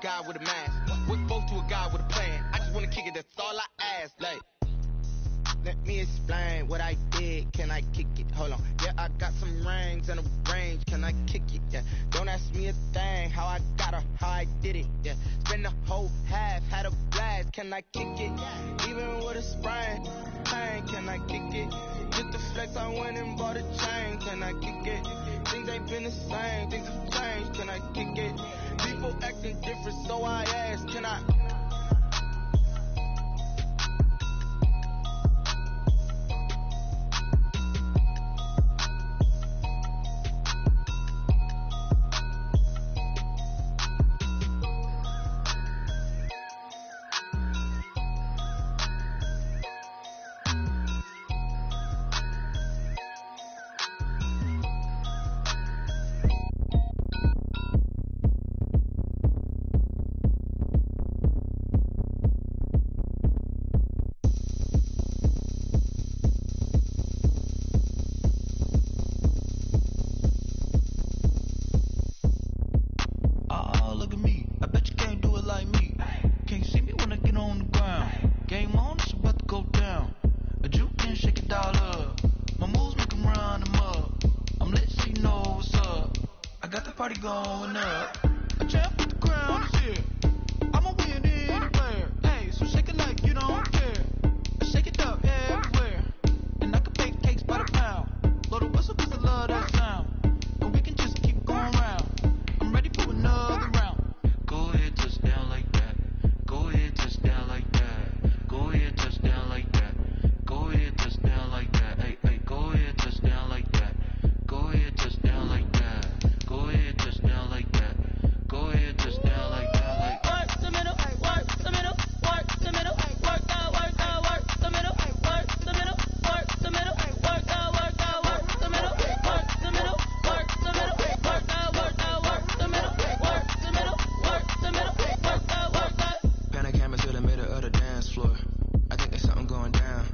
guy with a mask. With both to a guy with a plan. I just wanna kick it, that's all I ask. Like, let me explain what I did. Can I kick it? Hold on. Yeah, I got some rings and a range. Can I kick it? Yeah. Don't ask me a thing. How I got her, how I did it. Yeah. Spend the whole half, had a blast. Can I kick it? Even with a sprain, pain. Can I kick it? Just the flex, I went and bought a chain. Can I kick it? Things ain't been the same. Things have changed. Can I kick it? People acting different, so I ask. Can I? Going up, a champ with the crown is here. I'm a winning player. Hey, so shake it like you don't care. Shake it up everywhere. And I can bake cakes by the pound. Blow the whistle 'cause I love that sound. And we can just keep going round. I'm ready for another round. Go ahead, touchdown like that. Go ahead, touchdown like that. Go ahead, touchdown like that. Go ahead, touchdown like that. Hey, hey, go ahead, touchdown like that. Go ahead, touchdown like that. Go ahead, touchdown like that. Go ahead, touchdown like that. Like work the middle, work the middle, work the middle, work out, work the middle, work the middle, work the middle, work out, work the middle, work the middle, work the middle, work out, work the middle, work the middle, work the middle, work out, work out. Pan a camera to the middle of the dance floor. I think there's something going down.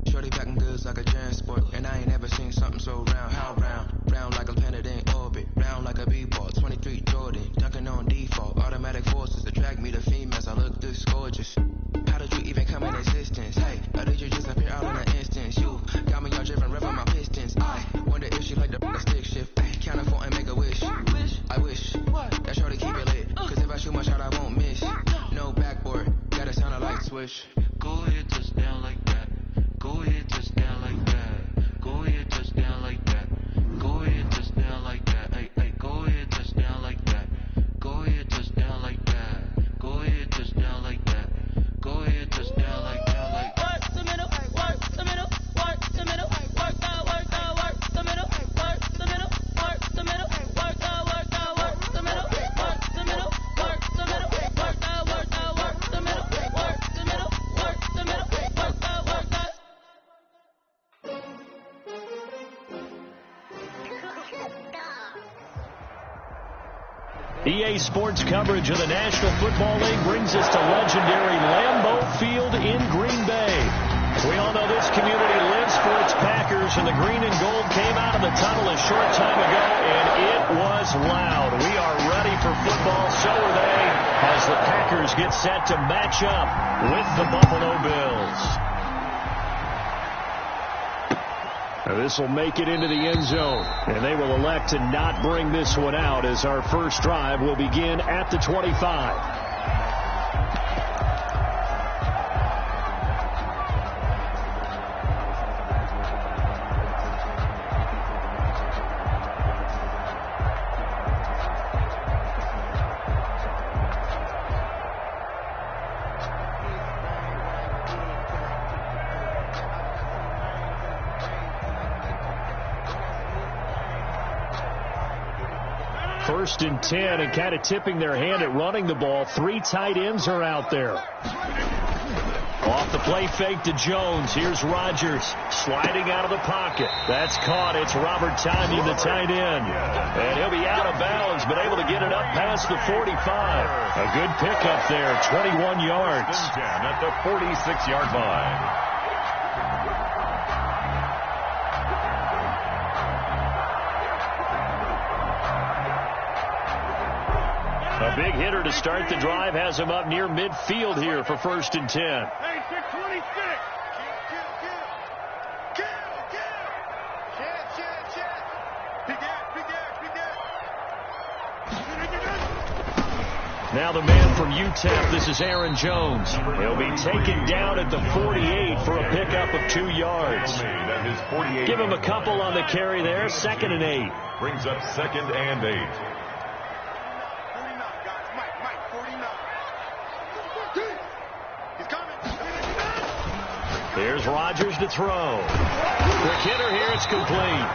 Shorty packing goods like a transport, and I ain't never seen something so round. How round? Round like a planet in orbit, round like a b-ball. 23 Jordan, dunking on default. Automatic forces attract me to females. I look this gorgeous. How did you even come in existence? Hey, or did you just appear out in an instance? You got me all driven, revving my pistons. I wonder if she like the stick shift. Count a four and make a wish. I wish that shorty keep it lit. 'Cause if I shoot my shot, I won't miss. No backboard, gotta sound a light switch. Go ahead, touchdown like that. Go ahead, touchdown like that. Go ahead, touchdown like that. Go ahead, touchdown like that. Hey, hey, go ahead, touchdown like that. Go ahead, touchdown like that. Go ahead, touchdown like that. Go ahead, touchdown like that. Like work the middle, work the middle, work the middle, work out, work the middle, work the middle, work the middle, work out, work the middle, work the middle, work the middle, work out, work the middle, work the middle, work the middle, work out, work out. EA Sports coverage of the National Football League brings us to legendary Lambeau Field in Green Bay. We all know this community lives for its Packers, and the green and gold came out of the tunnel a short time ago, and it was loud. We are ready for football, so are they, as the Packers get set to match up with the Buffalo Bills. This will make it into the end zone, and they will elect to not bring this one out as our first drive will begin at the 25. First and 10, and kind of tipping their hand at running the ball. Three tight ends are out there. Off the play fake to Jones. Here's Rodgers sliding out of the pocket. That's caught. It's Robert Tonyan, the tight end. And he'll be out of bounds, but able to get it up past the 45. A good pickup there, 21 yards. At the 46-yard line. A big hitter to start the drive has him up near midfield here for 1st and 10. Hey, 626. Now the man from UTEP, this is Aaron Jones. He'll be taken down at the 48 for a pickup of 2 yards. Give him a couple on the carry there, 2nd and 8. Brings up 2nd and 8. Here's Rodgers to throw. Quick hitter here, it's complete.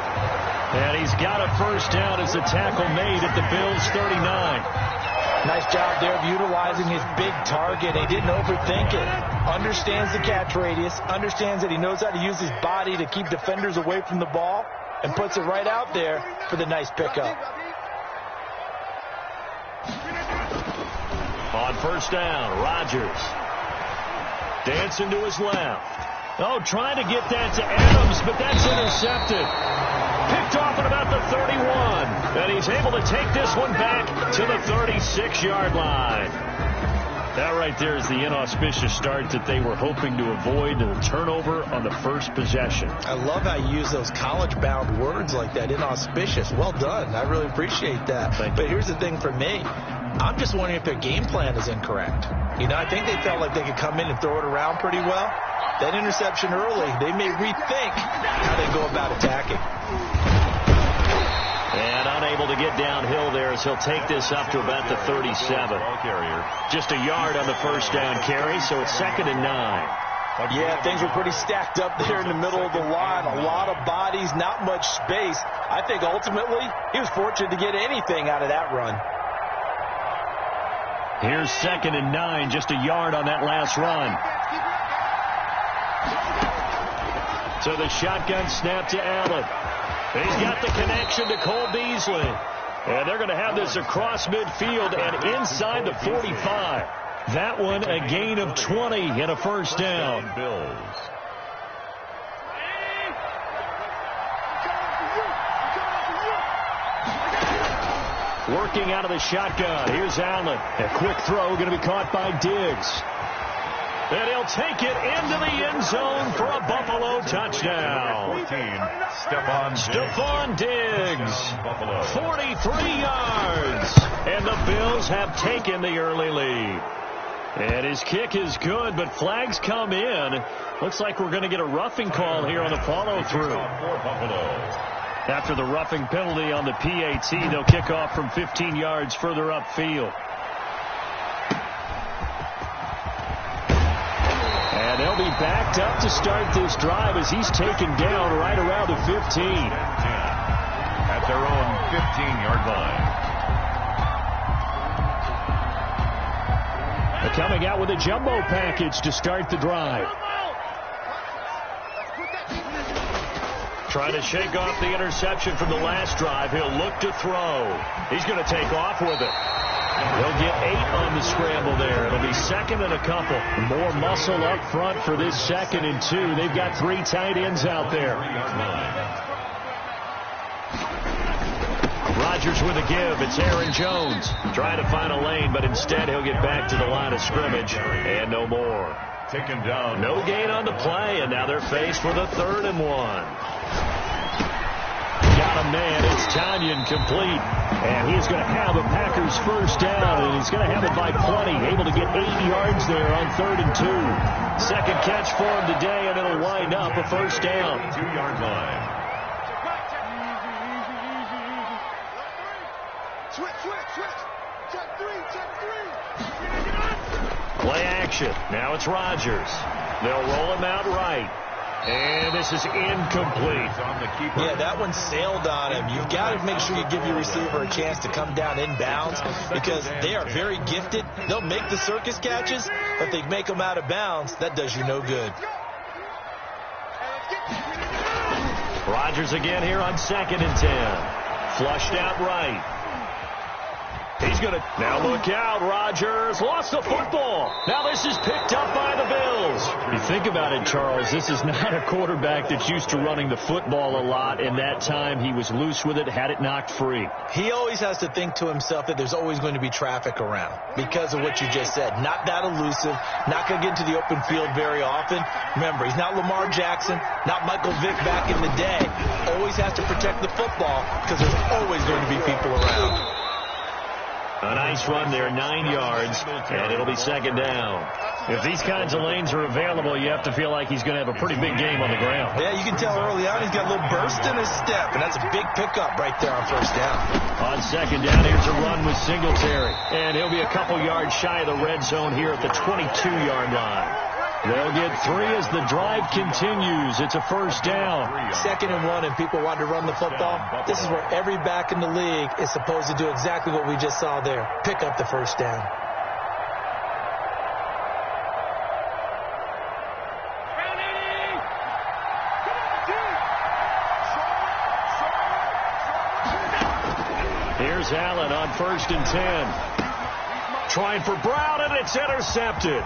And he's got a 1st down as the tackle made at the Bills' 39. Nice job there of utilizing his big target. He didn't overthink it. Understands the catch radius. Understands that he knows how to use his body to keep defenders away from the ball. And puts it right out there for the nice pickup. On 1st down, Rodgers. Dancing to his left. Oh, trying to get that to Adams, but that's intercepted. Picked off at about the 31. And he's able to take this one back to the 36-yard line. That right there is the inauspicious start that they were hoping to avoid, and the turnover on the first possession. I love how you use those college-bound words like that, inauspicious. Well done. I really appreciate that. But here's the thing for me. I'm just wondering if their game plan is incorrect. You know, I think they felt like they could come in and throw it around pretty well. That interception early, they may rethink how they go about attacking. And unable to get downhill there as he'll take this up to about the 37. Just a yard on the 1st down carry, so it's 2nd and 9. Yeah, things were pretty stacked up there in the middle of the line. A lot of bodies, not much space. I think ultimately he was fortunate to get anything out of that run. Here's 2nd and 9, just a yard on that last run. So the shotgun snap to Allen. He's got the connection to Cole Beasley. And they're going to have this across midfield and inside the 45. That one a gain of 20 and a 1st down. Bills. Working out of the shotgun. Here's Allen. A quick throw going to be caught by Diggs. And he'll take it into the end zone for a Buffalo touchdown. 14, Stephon Diggs. 43 yards. And the Bills have taken the early lead. And his kick is good, but flags come in. Looks like we're going to get a roughing call here on the follow-through. After the roughing penalty on the PAT, they'll kick off from 15 yards further upfield. And they'll be backed up to start this drive as he's taken down right around the 15. At their own 15-yard line. They're coming out with a jumbo package to start the drive. Trying to shake off the interception from the last drive. He'll look to throw. He's going to take off with it. He'll get 8 on the scramble there. It'll be 2nd and a couple. More muscle up front for this 2nd and 2. They've got 3 tight ends out there. Rodgers with a give. It's Aaron Jones trying to find a lane, but instead he'll get back to the line of scrimmage and no more. Taken down. No gain on the play, and now they're faced with a 3rd and 1. Got a man. It's Tanyan complete. And he's going to have a Packers 1st down, and he's going to have it by 20. Able to get 8 yards there on 3rd and 2. Second catch for him today, and it'll wind up a 1st down. 2-yard line. Play action. Now it's Rodgers. They'll roll him out right. And this is incomplete. Yeah, that one sailed on him. You've got to make sure you give your receiver a chance to come down inbounds because they are very gifted. They'll make the circus catches, but they make them out of bounds. That does you no good. Rodgers again here on 2nd and 10. Flushed out right. He's going to now look out. Rodgers lost the football. Now this is picked up by the Bills. You think about it, Charles, this is not a quarterback that's used to running the football a lot. In that time, he was loose with it, had it knocked free. He always has to think to himself that there's always going to be traffic around because of what you just said. Not that elusive, not going to get into the open field very often. Remember, he's not Lamar Jackson, not Michael Vick back in the day. Always has to protect the football because there's always going to be people around. A nice run there, 9 yards, and it'll be second down. If these kinds of lanes are available, you have to feel like he's going to have a pretty big game on the ground. Yeah, you can tell early on he's got a little burst in his step, and that's a big pickup right there on first down. On second down, here's a run with Singletary, and he'll be a couple yards shy of the red zone here at the 22-yard line. They'll get 3 as the drive continues. It's a first down. 2nd and 1, and people want to run the football. This is where every back in the league is supposed to do exactly what we just saw there. Pick up the first down. Here's Allen on 1st and 10. Trying for Brown, and it's intercepted.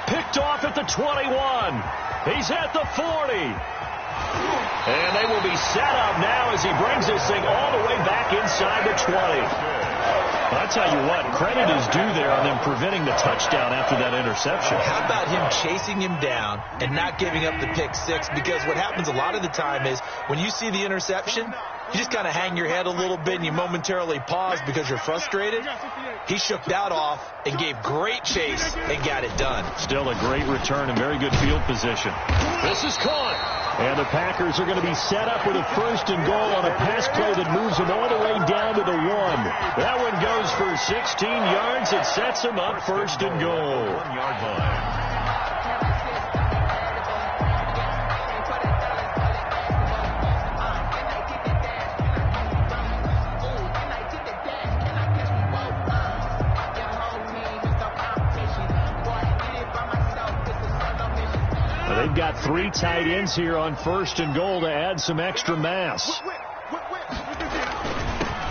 Picked off at the 21. He's at the 40. And they will be set up now as he brings this thing all the way back inside the 20. I'll tell you what, credit is due there on them preventing the touchdown after that interception. How about him chasing him down and not giving up the pick six? Because what happens a lot of the time is when you see the interception, you just kind of hang your head a little bit and you momentarily pause because you're frustrated. He shook that off and gave great chase and got it done. Still a great return and very good field position. This is caught. And the Packers are going to be set up with a 1st and goal on a pass play that moves them all the way down to the 1. That one goes for 16 yards. It sets them up 1st and goal. 1-yard line. They've got 3 tight ends here on 1st and goal to add some extra mass.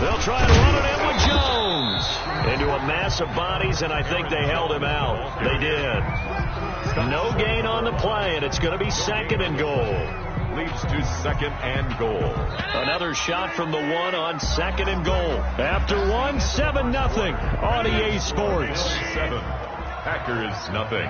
They'll try to run it in with Jones. Into a mass of bodies, and I think they held him out. They did. No gain on the play, and it's going to be 2nd and goal. Leads to 2nd and goal. Another shot from the 1 on 2nd and goal. After 1, 7-0 on EA Sports. 7. Packers nothing.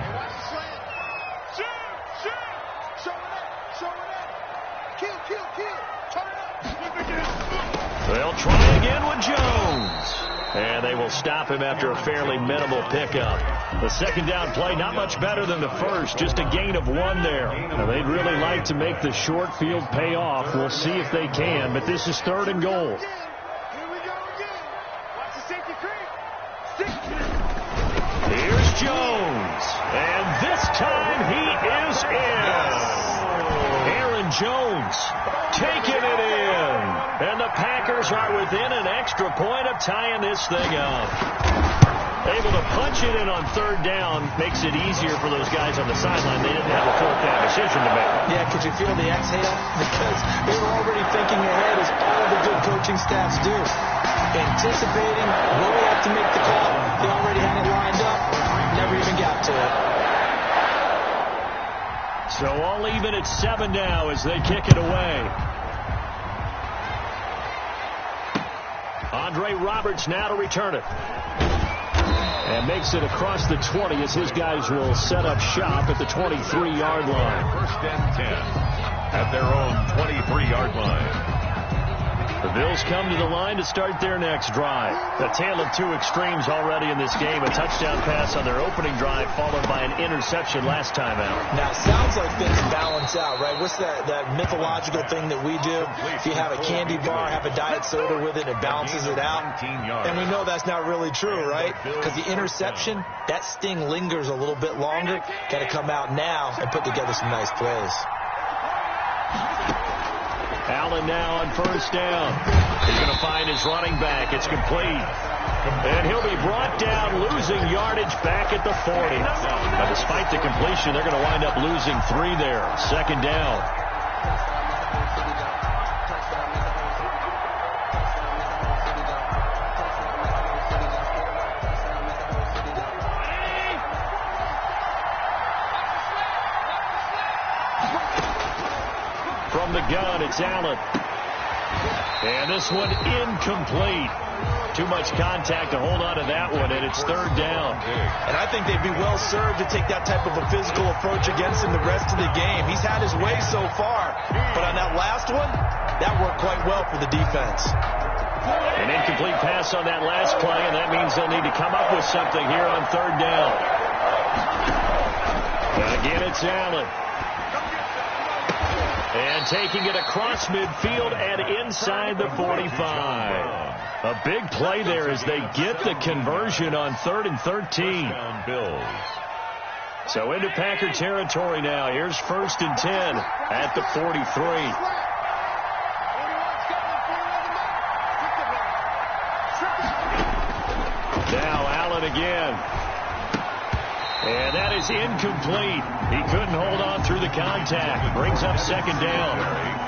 They'll try again with Jones. And they will stop him after a fairly minimal pickup. The 2nd down play, not much better than the first, just a gain of 1 there. Now, they'd really like to make the short field pay off. We'll see if they can, but this is 3rd and goal. Here's Jones. And this time he is in. Aaron Jones taking it in. And the Packers are within an extra point of tying this thing up. Able to punch it in on 3rd down makes it easier for those guys on the sideline. They didn't have a 4th down decision to make. Yeah, could you feel the exhale? Because they were already thinking ahead as all the good coaching staffs do. Anticipating, will we have to make the call? They already had it lined up. Never even got to it. So all even at 7 now as they kick it away. Andre Roberts now to return it. And makes it across the 20 as his guys will set up shop at the 23-yard line. 1st and 10 at their own 23-yard line. The Bills come to the line to start their next drive. A tale of 2 extremes already in this game. A touchdown pass on their opening drive followed by an interception last time out. Now, it sounds like things balance out, right? What's that mythological thing that we do? If you have a candy bar, have a diet soda with it, it balances it out. And we know that's not really true, right? Because the interception, that sting lingers a little bit longer. Got to come out now and put together some nice plays. Allen now on 1st down. He's going to find his running back. It's complete. And he'll be brought down, losing yardage back at the 40. But despite the completion, they're going to wind up losing 3 there. 2nd down. gun. It's Allen. And this one incomplete. Too much contact to hold on to that one, and it's third down. And I think they'd be well served to take that type of a physical approach against him the rest of the game. He's had his way so far, but on that last one, that worked quite well for the defense. An incomplete pass on that last play, and that means they'll need to come up with something here on third down. And again, it's Allen. And taking it across midfield and inside the 45. A big play there as they get the conversion on 3rd and 13. So into Packer territory now. Here's 1st and 10 at the 43. Now Allen again. And that is incomplete. He couldn't hold on through the contact. Brings up 2nd down.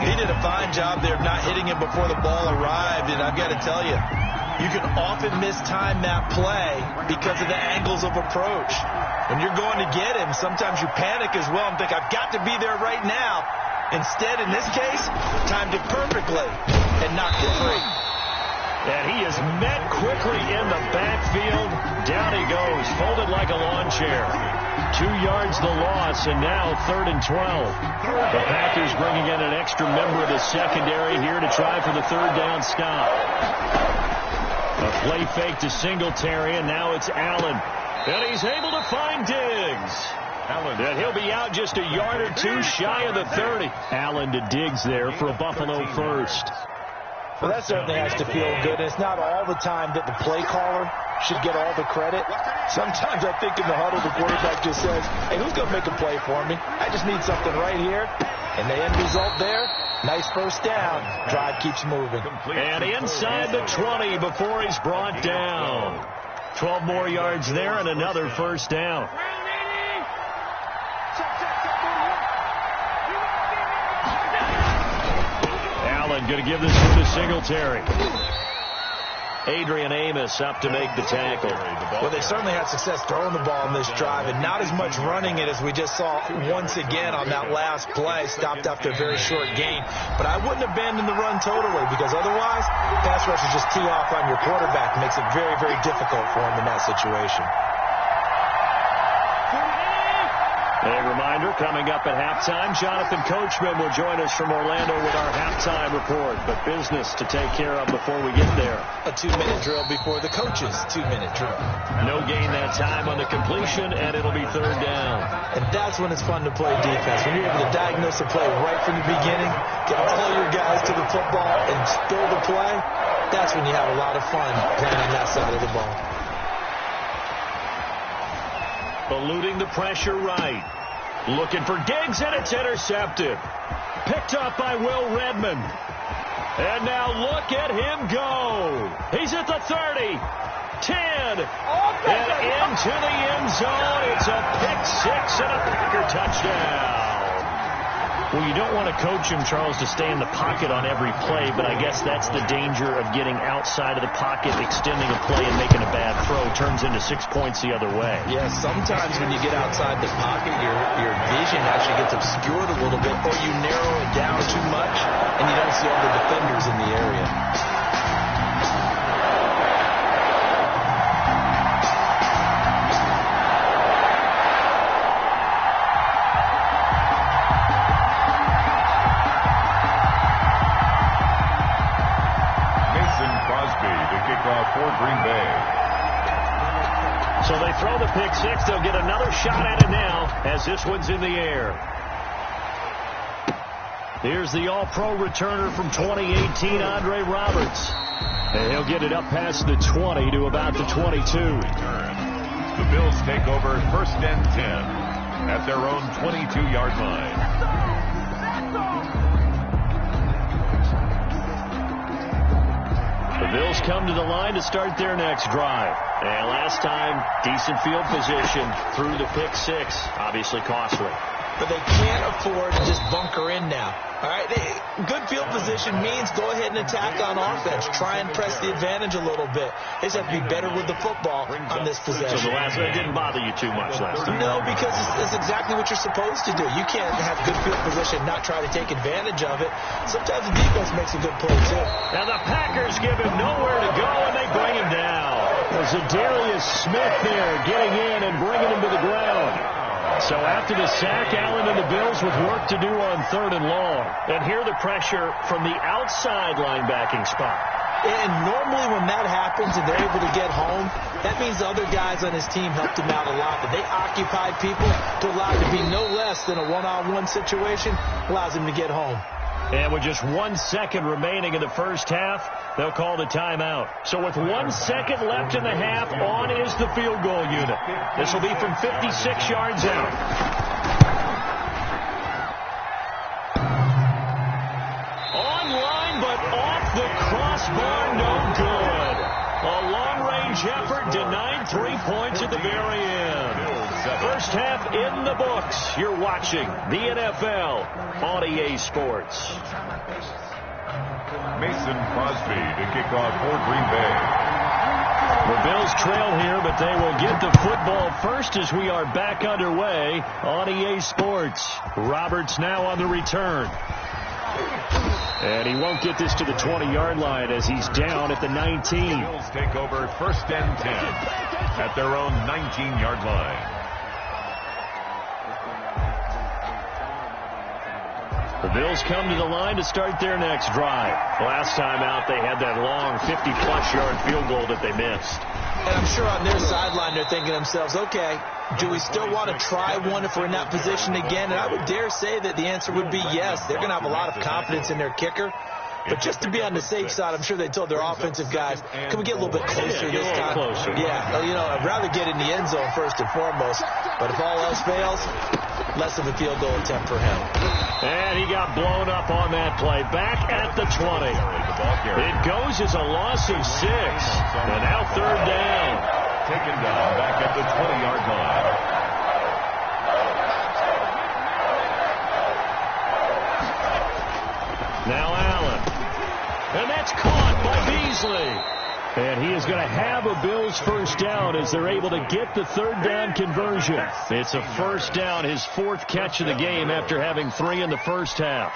He did a fine job there of not hitting him before the ball arrived. And I've got to tell you, you can often mistime that play because of the angles of approach. When you're going to get him, sometimes you panic as well and think, I've got to be there right now. Instead, in this case, timed it perfectly and knocked it free. And he is met quickly in the backfield. Down he goes, folded like a lawn chair. 2 yards the loss, and now 3rd and 12. The Packers bringing in an extra member of the secondary here to try for the 3rd down stop. A play fake to Singletary, and now it's Allen. And he's able to find Diggs. And he'll be out just a yard or two shy of the 30. Allen to Diggs there for a Buffalo first. Well, that certainly has to feel good. It's not all the time that the play caller should get all the credit. Sometimes I think in the huddle, the quarterback just says, hey, who's going to make a play for me? I just need something right here. And the end result there, nice first down. Drive keeps moving. And inside the 20 before he's brought down. 12 more yards there and another first down. Going to give this one to Singletary. Adrian Amos up to make the tackle. Well, they certainly had success throwing the ball in this drive, and not as much running it as we just saw once again on that last play. Stopped after a very short gain. But I wouldn't abandon the run totally, because otherwise, pass rushers just tee off on your quarterback. Makes it very, very difficult for him in that situation. A reminder, coming up at halftime, Jonathan Coachman will join us from Orlando with our halftime report. But business to take care of before we get there. A 2-minute drill before the coach's 2-minute drill. No gain that time on the completion, and it'll be 3rd down. And that's when it's fun to play defense. When you're able to diagnose a play right from the beginning, get all your guys to the football, and throw the play, that's when you have a lot of fun playing on that side of the ball. Eluding the pressure right. Looking for Diggs, and it's intercepted. Picked up by Will Redmond. And now look at him go. He's at the 30, 10, and into the end zone. It's a pick six and a Packer touchdown. Well, you don't want to coach him, Charles, to stay in the pocket on every play, but I guess that's the danger of getting outside of the pocket, extending a play, and making a bad throw. Turns into 6 points the other way. Yeah, sometimes when you get outside the pocket, your vision actually gets obscured a little bit, or you narrow it down too much, and you don't see all the defenders in the area. For Green Bay. So they throw the pick six. They'll get another shot at it now as this one's in the air. Here's the all-pro returner from 2018, Andre Roberts. And he'll get it up past the 20 to about the 22. The Bills take over 1st and 10 at their own 22-yard line. The Bills come to the line to start their next drive. And last time, decent field position through the pick six. Obviously costly. but they can't afford to just bunker in now. All right, good field position means go ahead and attack on offense. Try and press the advantage a little bit. They just have to be better with the football on this possession. So the last one didn't bother you too much last time? No, because it's exactly what you're supposed to do. You can't have good field position and not try to take advantage of it. Sometimes the defense makes a good play, too. Now the Packers give him nowhere to go, and they bring him down. There's Zadarius Smith there getting in and bringing him to the ground. So after the sack, Allen and the Bills with work to do on 3rd and long. And here the pressure from the outside linebacking spot. And normally when that happens and they're able to get home, that means the other guys on his team helped him out a lot. But they occupied people to allow it to be no less than a one-on-one situation, allows him to get home. And with just 1 second remaining in the first half, they'll call the timeout. So with 1 second left in the half, on is the field goal unit. This will be from 56 yards out. Online, but off the crossbar, no good. A long-range effort denied 3 points at the very end. First half in the books. You're watching the NFL on EA Sports. Mason Crosby to kick off for Green Bay. The Bills trail here, but they will get the football first as we are back underway on EA Sports. Roberts now on the return. And he won't get this to the 20-yard line as he's down at the 19. Bills take over 1st and 10 at their own 19-yard line. The Bills come to the line to start their next drive. Last time out, they had that long 50-plus yard field goal that they missed. And I'm sure on their sideline they're thinking to themselves, okay, do we still want to try one if we're in that position again? And I would dare say that the answer would be yes. They're going to have a lot of confidence in their kicker. But just to be on the safe side, I'm sure they told their offensive guys, can we get a little bit closer this time? Closer. Yeah, you know, I'd rather get in the end zone first and foremost. But if all else fails, less of a field goal attempt for him. And he got blown up on that play. Back at the 20. It goes as a loss of 6. And now 3rd down. Taken down back at the 20-yard line. Now Allen. And that's caught by Beasley. And he is going to have a Bills first down as they're able to get the 3rd down conversion. It's a first down, his 4th catch of the game after having 3 in the first half.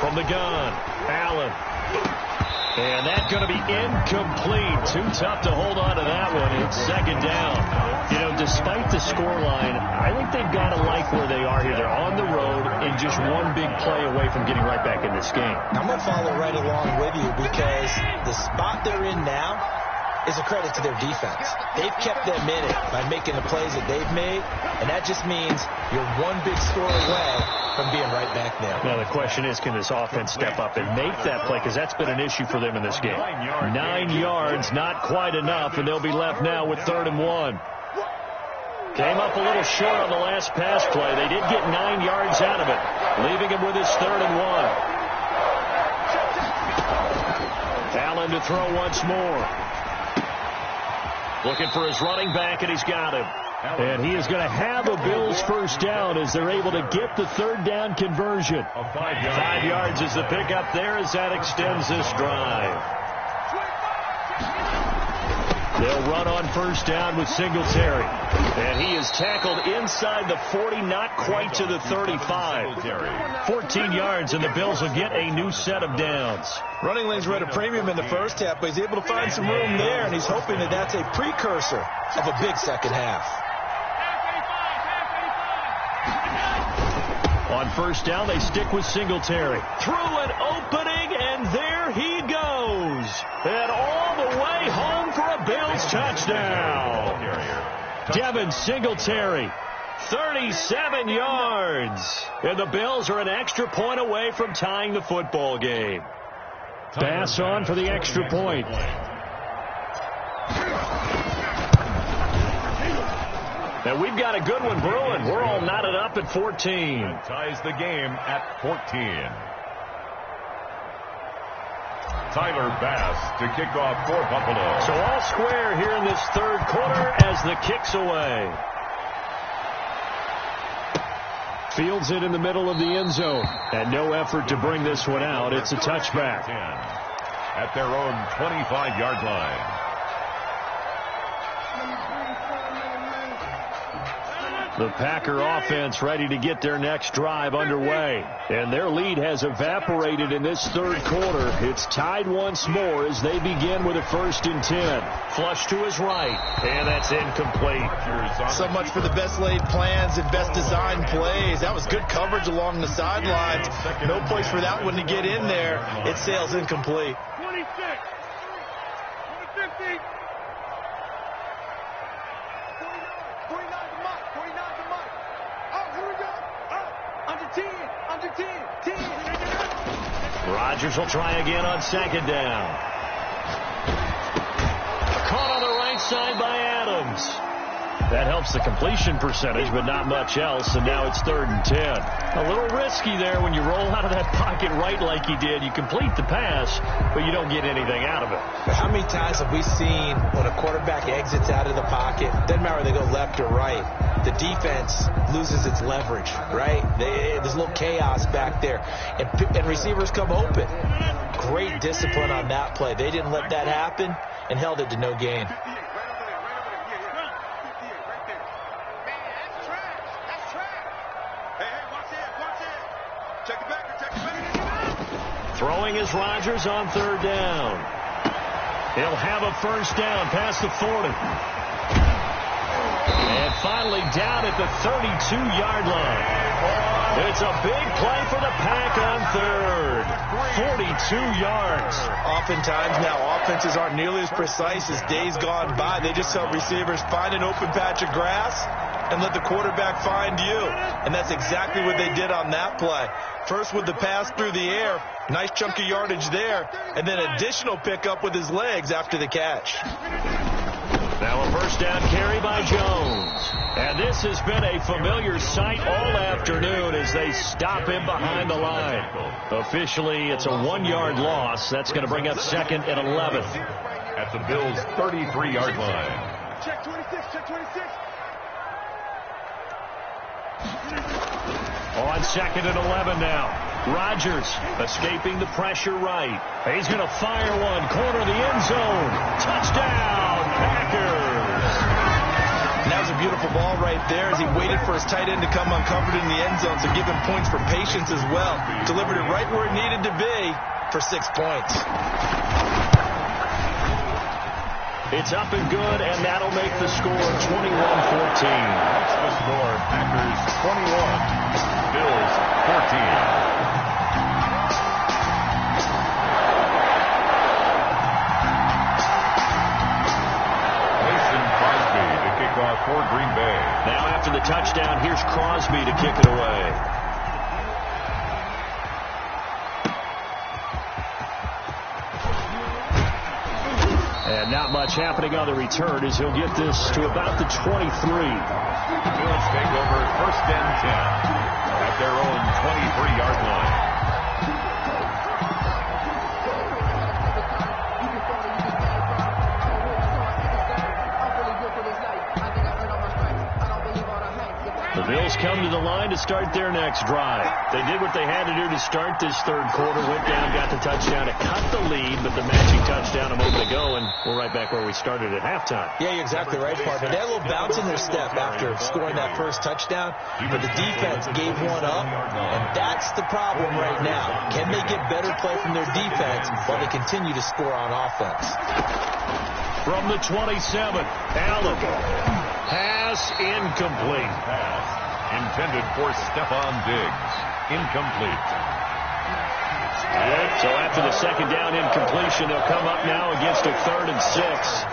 From the gun, Allen. And that's going to be incomplete. Too tough to hold on to that one. It's 2nd down. You know, despite the scoreline, I think they've got to like where they are here. They're on the road and just one big play away from getting right back in this game. I'm going to follow right along with you because the spot they're in now is a credit to their defense. They've kept them in it by making the plays that they've made, and that just means you're one big score away from being right back there. Now, the question is, can this offense step up and make that play? Because that's been an issue for them in this game. 9 yards, not quite enough, and they'll be left now with 3rd and 1. Came up a little short on the last pass play. They did get 9 yards out of it, leaving him with his 3rd and 1. Allen to throw once more. Looking for his running back, and he's got him. And he is going to have a Bills first down as they're able to get the 3rd down conversion. 5 yards is the pickup there as that extends this drive. They'll run on first down with Singletary. And he is tackled inside the 40, not quite to the 35. 14 yards, and the Bills will get a new set of downs. Running lanes were at a premium in the first half, but he's able to find some room there, and he's hoping that that's a precursor of a big second half. On first down, they stick with Singletary. Through an opening, and there he goes. And all the way home for a Bills touchdown. Devin Singletary, 37 yards. And the Bills are an extra point away from tying the football game. Pass on for the extra point. And we've got a good one brewing. We're all knotted up at 14. That ties the game at 14. Tyler Bass to kick off for Buffalo. So all square here in this third quarter as the kick's away. Fields it in the middle of the end zone. And no effort to bring this one out. It's a touchback. At their own 25-yard line. The Packer offense ready to get their next drive underway. And their lead has evaporated in this third quarter. It's tied once more as they begin with a 1st and 10. Flush to his right. And that's incomplete. So much for the best laid plans and best designed plays. That was good coverage along the sidelines. No place for that one to get in there. It sails incomplete. 26. 50. 49 to Mike. 49 to Mike. Oh, here we go. Oh, under 10. Under 10. 10. Rodgers will try again on 2nd down. Caught on the right side by Adams. That helps the completion percentage, but not much else, and now it's 3rd and 10. A little risky there when you roll out of that pocket right like he did. You complete the pass, but you don't get anything out of it. How many times have we seen when a quarterback exits out of the pocket, doesn't matter whether they go left or right, the defense loses its leverage, right? There's a little chaos back there, and receivers come open. Great discipline on that play. They didn't let that happen and held it to no gain. Throwing is Rodgers on 3rd down. He'll have a 1st down past the 40. And finally down at the 32-yard line. It's a big play for the Pack on 3rd. 42 yards. Oftentimes now offenses aren't nearly as precise as days gone by. They just help receivers find an open patch of grass and let the quarterback find you. And that's exactly what they did on that play. First with the pass through the air. Nice chunk of yardage there. And then additional pickup with his legs after the catch. Now a 1st down carry by Jones. And this has been a familiar sight all afternoon as they stop him behind the line. Officially, it's a 1-yard loss. That's going to bring up 2nd and 11. At the Bills' 33-yard line. Check 26. Check 26. On 2nd and 11 now. Rodgers escaping the pressure right. He's going to fire one. Corner of the end zone. Touchdown, Packers. That was a beautiful ball right there as he waited for his tight end to come uncovered in the end zone, so give him points for patience as well. Delivered it right where it needed to be for 6 points. It's up and good, and that'll make the score 21-14. That's the score. Packers 21. Bills 14. For Green Bay. Now after the touchdown, here's Crosby to kick it away. And not much happening on the return as he'll get this to about the 23. The Bills take over 1st and 10 at their own 23-yard line. The Bills come to the line to start their next drive. They did what they had to do to start this third quarter. Went down, got the touchdown to cut the lead, but the matching touchdown a moment ago, and we're right back where we started at halftime. Yeah, you're exactly right, partner. They had a little bounce in their step after scoring that first touchdown, but the defense gave one up, and that's the problem right now. Can they get better play from their defense while they continue to score on offense? From the 27, Allen. Pass incomplete. Pass intended for Stephon Diggs. Incomplete. So after the 2nd down incompletion, they'll come up now against a 3rd and 6.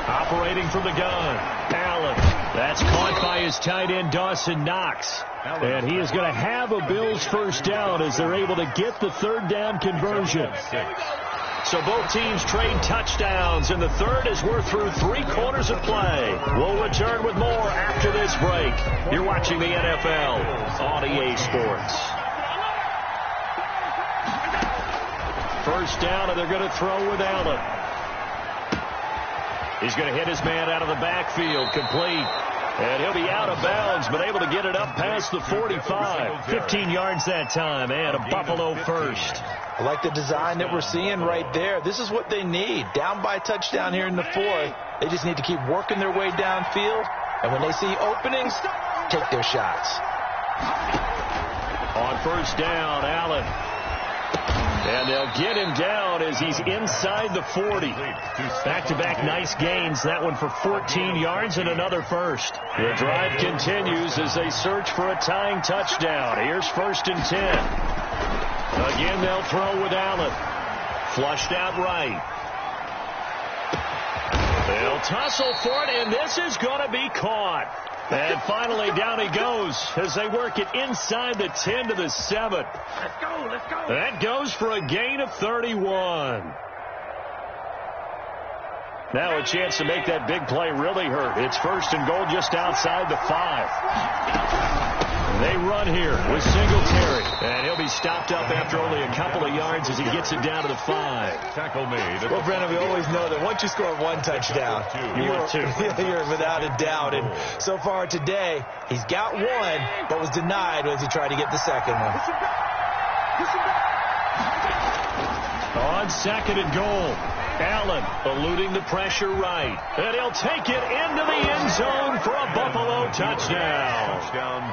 Operating from the gun, Allen. That's caught by his tight end, Dawson Knox. And he is going to have a Bills 1st down as they're able to get the 3rd down conversion. So both teams trade touchdowns, and the third as we're through 3 quarters of play. We'll return with more after this break. You're watching the NFL on EA Sports. First down, and they're going to throw with Allen. He's going to hit his man out of the backfield, complete. And he'll be out of bounds, but able to get it up past the 45. 15 yards that time, and a Buffalo first. I like the design that we're seeing right there. This is what they need. Down by a touchdown here in the fourth. They just need to keep working their way downfield. And when they see openings, take their shots. On first down, Allen. And they'll get him down as he's inside the 40. Back-to-back nice gains. That one for 14 yards and another first. The drive continues as they search for a tying touchdown. Here's 1st and 10. Again, they'll throw with Allen. Flushed out right. They'll tussle for it, and this is going to be caught. And finally, down he goes as they work it inside the 10 to the 7. Let's go. That goes for a gain of 31. Now a chance to make that big play really hurt. It's 1st and goal just outside the 5. They run here with Singletary, and he'll be stopped up after only a couple of yards as he gets it down to the 5. Tackle made. Well, Brennan, we always know that once you score one touchdown, you're without a doubt. And so far today, he's got one, but was denied as he tried to get the second one. On 2nd and goal, Allen eluding the pressure right. And he'll take it into the end zone for a Buffalo touchdown.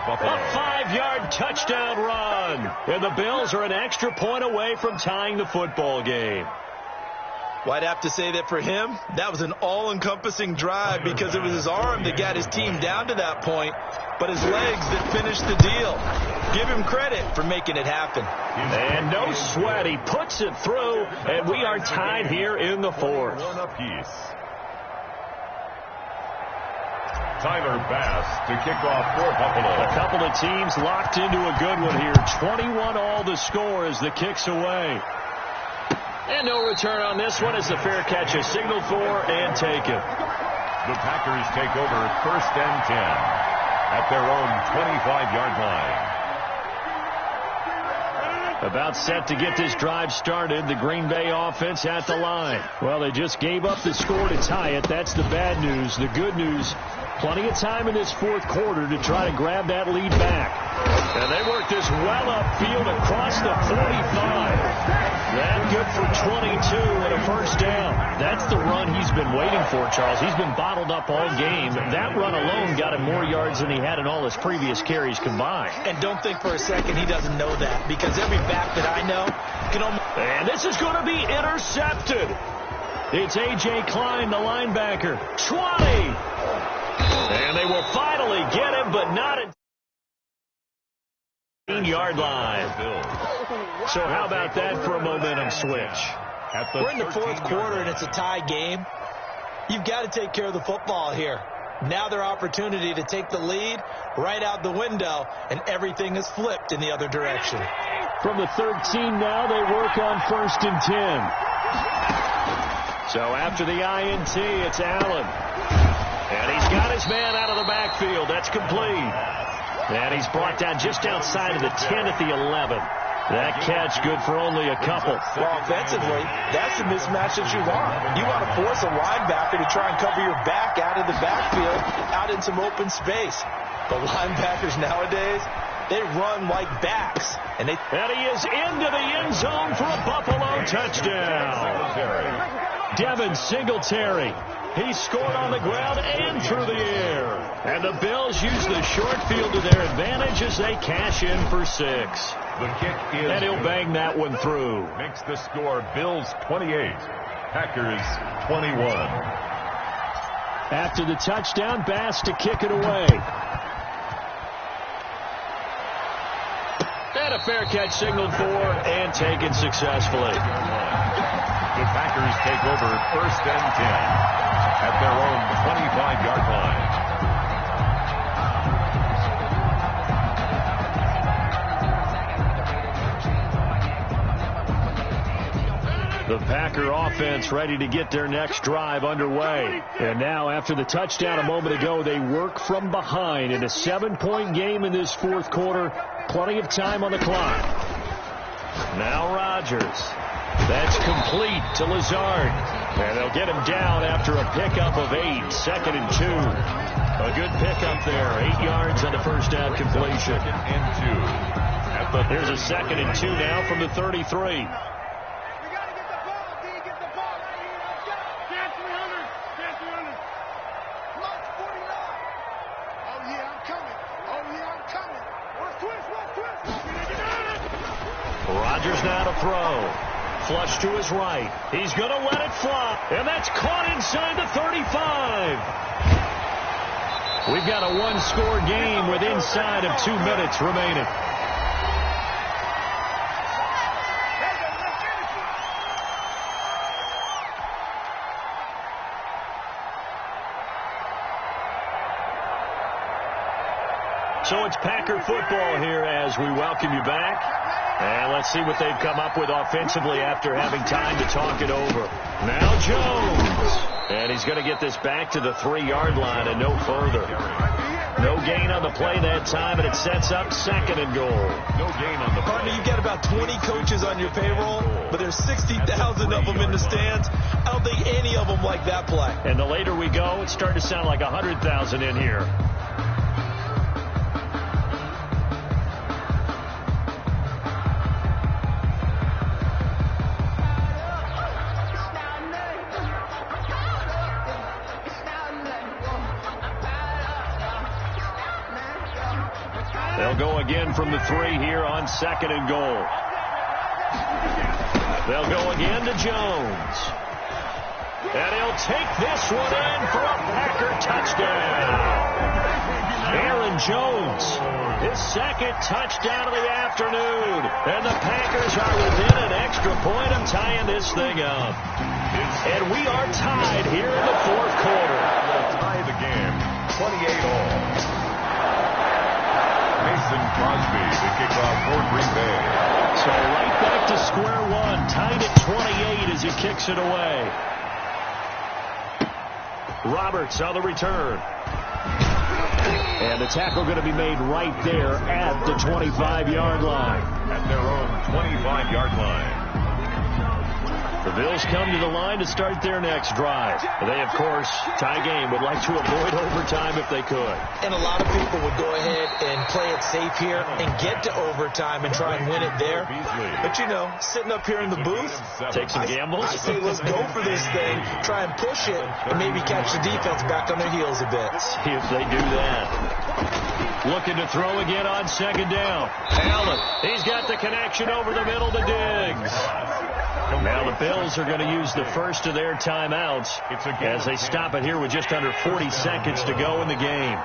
Buffalo. A 5-yard touchdown run. And the Bills are an extra point away from tying the football game. Well, I'd have to say that for him, that was an all-encompassing drive because it was his arm that got his team down to that point, but his legs that finished the deal. Give him credit for making it happen. And no sweat. He puts it through, and we are tied here in the 4th. One apiece. Tyler Bass to kick off for Buffalo. A couple of teams locked into a good one here. 21 all the score as the kick's away. And no return on this one as the fair catch is signaled for and taken. The Packers take over 1st and 10 at their own 25-yard line. About set to get this drive started. The Green Bay offense at the line. Well, they just gave up the score to tie it. That's the bad news. The good news, plenty of time in this 4th quarter to try to grab that lead back. And they work this well upfield across the 45. That good for 22 and a first down. That's the run he's been waiting for, Charles. He's been bottled up all game. That run alone got him more yards than he had in all his previous carries combined. And don't think for a second he doesn't know that, because every back that I know can almost... And this is going to be intercepted. It's A.J. Klein, the linebacker. 20. And they will finally get him, but not at 15-yard line. So how about that for a momentum switch? We're in the 4th quarter, and it's a tie game. You've got to take care of the football here. Now their opportunity to take the lead right out the window, and everything is flipped in the other direction. From the 13 now, they work on 1st and 10. So after the INT, it's Allen. And he's got his man out of the backfield. That's complete. And he's brought down just outside of the 10 at the 11. That catch good for only a couple. Well, offensively, that's the mismatch that you want. You want to force a linebacker to try and cover your back out of the backfield, out in some open space. The linebackers nowadays, they run like backs. And he is into the end zone for a Buffalo touchdown. Devin Singletary. He scored on the ground and through the air. And the Bills use the short field to their advantage as they cash in for 6. The kick is... And he'll bang that one through. Makes the score Bills 28, Packers 21. After the touchdown, Bass to kick it away. And a fair catch signaled for and taken successfully. The Packers take over 1st and 10 at their own 25-yard line. The Packer offense ready to get their next drive underway. And now, after the touchdown a moment ago, they work from behind in a 7-point game in this fourth quarter. Plenty of time on the clock. Now Rodgers. That's complete to Lazard. And they'll get him down after a pickup of 8, 2nd and 2. A good pickup there. 8 yards on the first down completion. Here's a 2nd and 2 now from the 33. Rodgers now to throw. Flush to his right. He's going to let it fly. And that's caught inside the 35. We've got a one-score game with inside of 2 minutes remaining. So it's Packer football here as we welcome you back. And let's see what they've come up with offensively after having time to talk it over. Now Jones. And he's going to get this back to the 3-yard line and no further. No gain on the play that time, and it sets up 2nd and goal. No gain on the play. Partner, you've got about 20 coaches on your payroll, but there's 60,000 of them in the stands. I don't think any of them like that play. And the later we go, it's starting to sound like 100,000 in here. They'll go again from the 3 here on 2nd and goal. They'll go again to Jones. And he'll take this one in for a Packer touchdown. Aaron Jones, his 2nd touchdown of the afternoon. And the Packers are within an extra point of tying this thing up. And we are tied here in the fourth quarter. They'll tie the game 28-all. Mason Crosby, the kickoff for Green Bay. So right back to square one, tied at 28 as he kicks it away. Roberts on the return. And the tackle going to be made right there at the 25-yard line. At their own 25-yard line. The Bills come to the line to start their next drive. They, of course, tie game, would like to avoid overtime if they could. And a lot of people would go ahead and play it safe here and get to overtime and try and win it there. But, you know, sitting up here in the booth, take some gambles. I say let's go for this thing, try and push it, and maybe catch the defense back on their heels a bit. See if they do that. Looking to throw again on 2nd down. Allen, he's got the connection over the middle to Diggs. Now the Bills are going to use the first of their timeouts as they stop it here with just under 40 seconds to go in the game.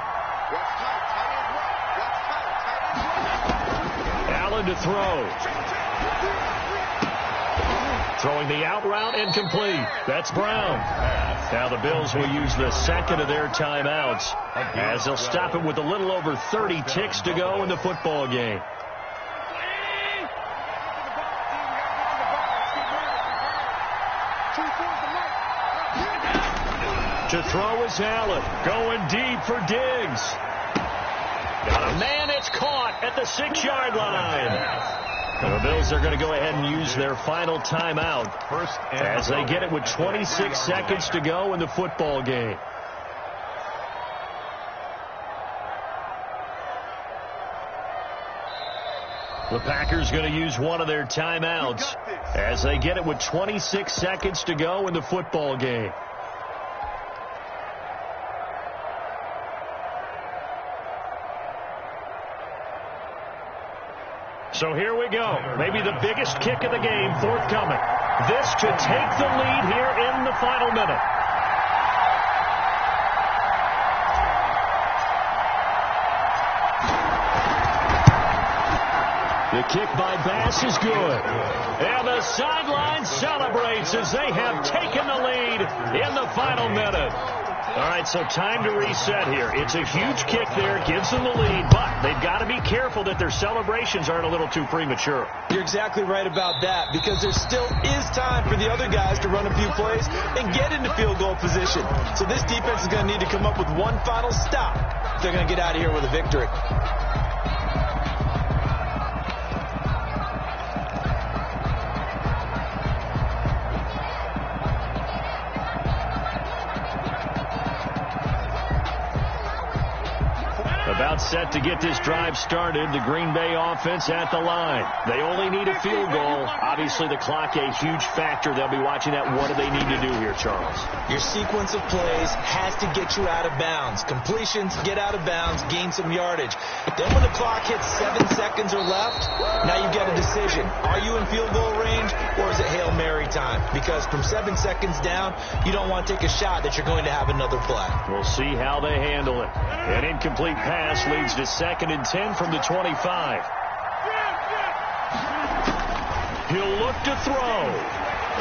Allen to throw. Throwing the out route incomplete. That's Brown. Now the Bills will use the 2nd of their timeouts as they'll stop it with a little over 30 ticks to go in the football game. To throw is Allen. Going deep for Diggs. Got a man, it's caught at the 6-yard line. And the Bills are going to go ahead and use their final timeout as they get it with 26 seconds to go in the football game. The Packers going to use one of their timeouts as they get it with 26 seconds to go in the football game. So here we go. Maybe the biggest kick of the game forthcoming. This to take the lead here in the final minute. The kick by Bass is good. And the sideline celebrates as they have taken the lead in the final minute. All right, so time to reset here. It's a huge kick there, gives them the lead, but they've got to be careful that their celebrations aren't a little too premature. You're exactly right about that, because there still is time for the other guys to run a few plays and get into field goal position. So this defense is going to need to come up with one final stop if they're going to get out of here with a victory. About set to get this drive started. The Green Bay offense at the line. They only need a field goal. Obviously, the clock a huge factor. They'll be watching that. What do they need to do here, Charles? Your sequence of plays has to get you out of bounds. Completions, get out of bounds, gain some yardage. Then when the clock hits 7 seconds or left, now you get a decision. Are you in field goal range, or is it Hail Mary time? Because from 7 seconds down, you don't want to take a shot that you're going to have another play. We'll see how they handle it. An incomplete pass leads to 2nd and 10 from the 25. He'll look to throw.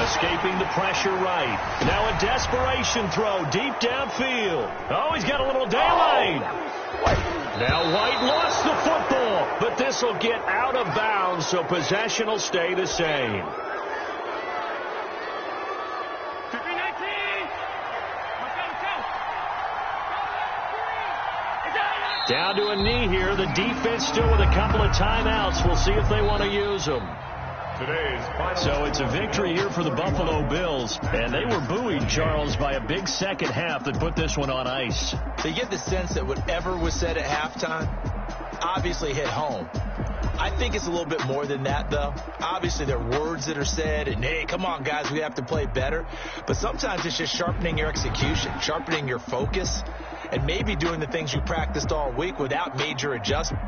Escaping the pressure right. Now a desperation throw deep downfield. Oh, he's got a little daylight. Now White lost the football, but this will get out of bounds, so possession will stay the same. Down to a knee here. The defense still with a couple of timeouts. We'll see if they want to use them. So it's a victory here for the Buffalo Bills. And they were buoyed, Charles, by a big second half that put this one on ice. They get the sense that whatever was said at halftime obviously hit home. I think it's a little bit more than that, though. Obviously, there are words that are said, and, hey, come on, guys, we have to play better. But sometimes it's just sharpening your execution, sharpening your focus, and maybe doing the things you practiced all week without major adjustment.